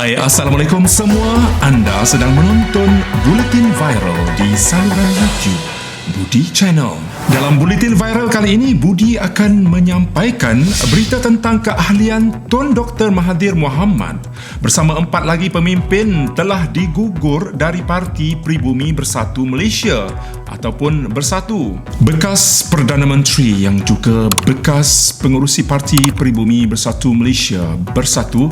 Hai, Assalamualaikum semua. Anda sedang menonton Buletin Viral di saluran YouTube Budi Channel. Dalam Buletin Viral kali ini, Budi akan menyampaikan berita tentang keahlian Tun Dr. Mahathir Mohamad bersama 4 lagi pemimpin telah digugur dari Parti Pribumi Bersatu Malaysia ataupun Bersatu. Bekas Perdana Menteri yang juga bekas pengerusi Parti Pribumi Bersatu Malaysia Bersatu,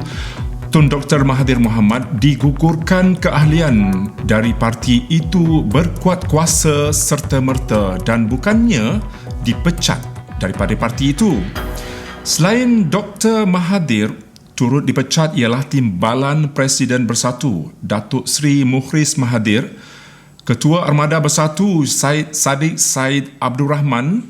Tun Dr. Mahathir Mohamad digugurkan keahlian dari parti itu berkuat kuasa serta-merta dan bukannya dipecat daripada parti itu. Selain Dr. Mahathir, turut dipecat ialah Timbalan Presiden Bersatu, Datuk Seri Mukhris Mahathir, Ketua Armada Bersatu Syed Saddiq Syed Abdul Rahman,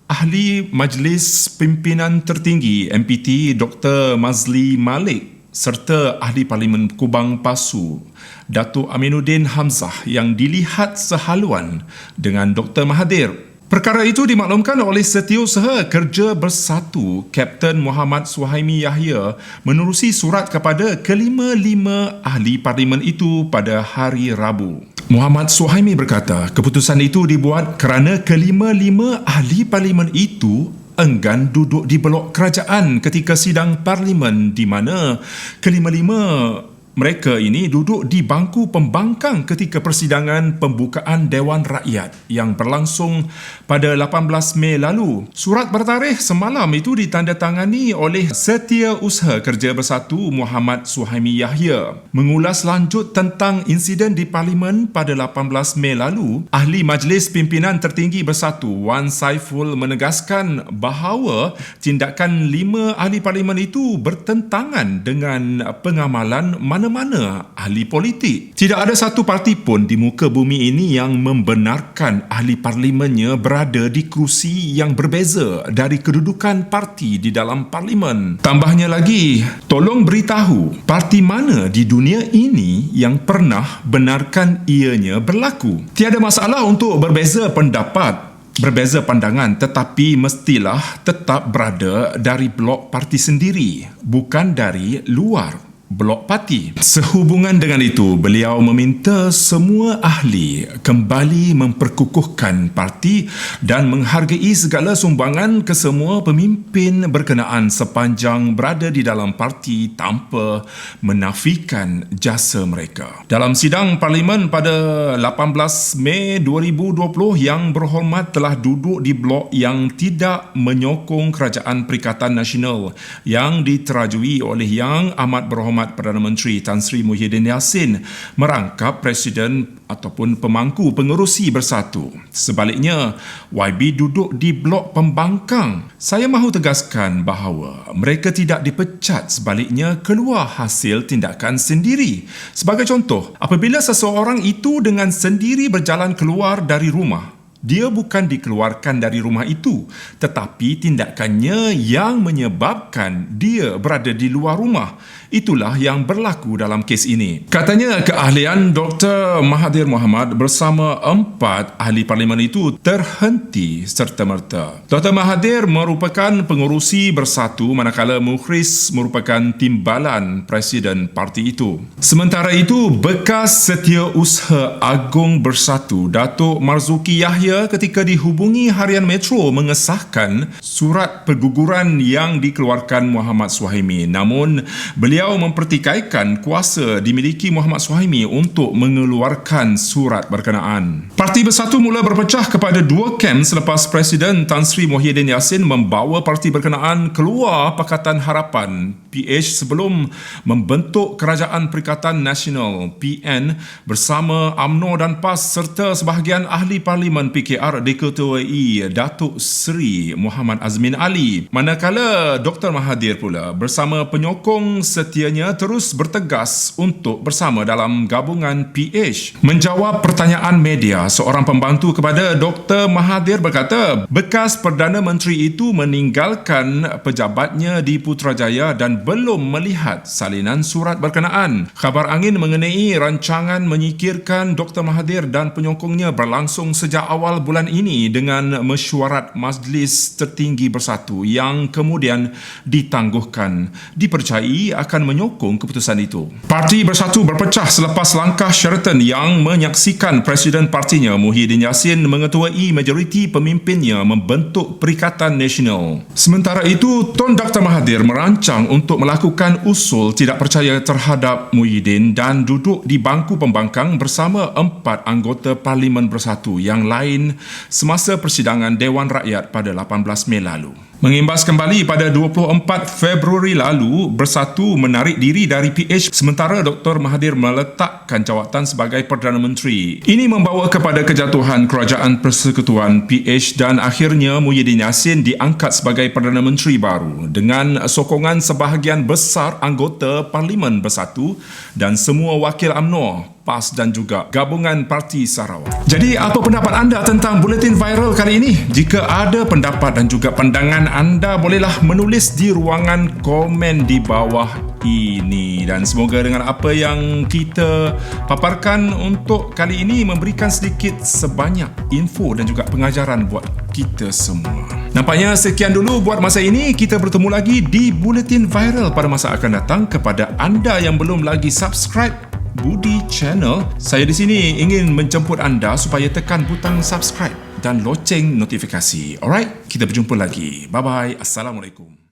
Ahli Majlis Pimpinan Tertinggi MPT Dr. Mazli Malik, serta Ahli Parlimen Kubang Pasu, Datuk Aminuddin Hamzah yang dilihat sehaluan dengan Dr. Mahathir. Perkara itu dimaklumkan oleh Setiausaha Kerja Bersatu Kapten Muhammad Suhaimi Yahya menerusi surat kepada kelima-lima ahli parlimen itu pada hari Rabu. Muhammad Suhaimi berkata, keputusan itu dibuat kerana kelima-lima ahli parlimen itu enggan duduk di blok kerajaan ketika sidang parlimen di mana kelima-lima mereka ini duduk di bangku pembangkang ketika persidangan pembukaan Dewan Rakyat yang berlangsung pada 18 Mei lalu. Surat bertarikh semalam itu ditandatangani oleh Setiausaha Kerja Bersatu Muhammad Suhaimi Yahya. Mengulas lanjut tentang insiden di Parlimen pada 18 Mei lalu, Ahli Majlis Pimpinan Tertinggi Bersatu Wan Saiful menegaskan bahawa tindakan 5 ahli parlimen itu bertentangan dengan pengamalan mana-mana ahli politik. Tidak ada satu parti pun di muka bumi ini yang membenarkan ahli parlimennya berada di kerusi yang berbeza dari kedudukan parti di dalam parlimen. Tambahnya lagi, tolong beritahu parti mana di dunia ini yang pernah benarkan ianya berlaku. Tiada masalah untuk berbeza pendapat, berbeza pandangan, tetapi mestilah tetap berada dari blok parti sendiri, bukan dari luar blok parti. Sehubungan dengan itu, beliau meminta semua ahli kembali memperkukuhkan parti dan menghargai segala sumbangan kesemua pemimpin berkenaan sepanjang berada di dalam parti tanpa menafikan jasa mereka. Dalam sidang parlimen pada 18 Mei 2020, Yang Berhormat telah duduk di blok yang tidak menyokong Kerajaan Perikatan Nasional yang diterajui oleh Yang Amat Berhormat Perdana Menteri Tan Sri Muhyiddin Yassin merangkap Presiden ataupun pemangku pengerusi Bersatu. Sebaliknya, YB duduk di blok pembangkang. Saya mahu tegaskan bahawa mereka tidak dipecat, sebaliknya keluar hasil tindakan sendiri. Sebagai contoh, apabila seseorang itu dengan sendiri berjalan keluar dari rumah, dia bukan dikeluarkan dari rumah itu, tetapi tindakannya yang menyebabkan dia berada di luar rumah. Itulah yang berlaku dalam kes ini. Katanya keahlian Dr. Mahathir Mohamad bersama 4 ahli parlimen itu terhenti serta-merta. Dr. Mahathir merupakan pengerusi Bersatu manakala Mukhris merupakan timbalan Presiden parti itu. Sementara itu, bekas Setiausaha Agung Bersatu Datuk Marzuki Yahya ketika dihubungi Harian Metro mengesahkan surat perguguran yang dikeluarkan Muhammad Suhaimi. Namun, beliau mempertikaikan kuasa dimiliki Muhammad Suhaimi untuk mengeluarkan surat berkenaan. Parti Bersatu mula berpecah kepada 2 kem selepas Presiden Tan Sri Muhyiddin Yassin membawa parti berkenaan keluar Pakatan Harapan PH sebelum membentuk Kerajaan Perikatan Nasional PN bersama UMNO dan PAS serta sebahagian ahli parlimen PKR diketuai Datuk Seri Muhammad Azmin Ali. Manakala Dr. Mahathir pula bersama penyokong setianya terus bertegas untuk bersama dalam gabungan PH. Menjawab pertanyaan media, seorang pembantu kepada Dr. Mahathir berkata bekas Perdana Menteri itu meninggalkan pejabatnya di Putrajaya dan belum melihat salinan surat berkenaan. Khabar angin mengenai rancangan menyingkirkan Dr. Mahathir dan penyokongnya berlangsung sejak awal bulan ini dengan mesyuarat Majlis Tertinggi Bersatu yang kemudian ditangguhkan. Dipercayai akan menyokong keputusan itu. Parti Bersatu berpecah selepas langkah Sheraton yang menyaksikan Presiden partinya Muhyiddin Yassin mengetuai majoriti pemimpinnya membentuk Perikatan Nasional. Sementara itu, Tun Dr. Mahathir merancang untuk melakukan usul tidak percaya terhadap Muhyiddin dan duduk di bangku pembangkang bersama 4 anggota Parlimen Bersatu yang lain semasa persidangan Dewan Rakyat pada 18 Mei lalu. Mengimbas kembali pada 24 Februari lalu, Bersatu menarik diri dari PH sementara Dr. Mahathir meletakkan jawatan sebagai Perdana Menteri. Ini membawa kepada kejatuhan Kerajaan Persekutuan PH dan akhirnya Muhyiddin Yassin diangkat sebagai Perdana Menteri baru dengan sokongan sebahagian besar anggota Parlimen Bersatu dan semua wakil UMNO, PAS dan juga Gabungan Parti Sarawak. Jadi, apa pendapat anda tentang Buletin Viral kali ini? Jika ada pendapat dan juga pandangan anda, bolehlah menulis di ruangan komen di bawah ini. Dan semoga dengan apa yang kita paparkan untuk kali ini memberikan sedikit sebanyak info dan juga pengajaran buat kita semua. Nampaknya sekian dulu buat masa ini. Kita bertemu lagi di Buletin Viral pada masa akan datang. Kepada anda yang belum lagi subscribe Budi Channel, saya di sini ingin menjemput anda supaya tekan butang subscribe dan loceng notifikasi. Alright, kita berjumpa lagi. Bye-bye. Assalamualaikum.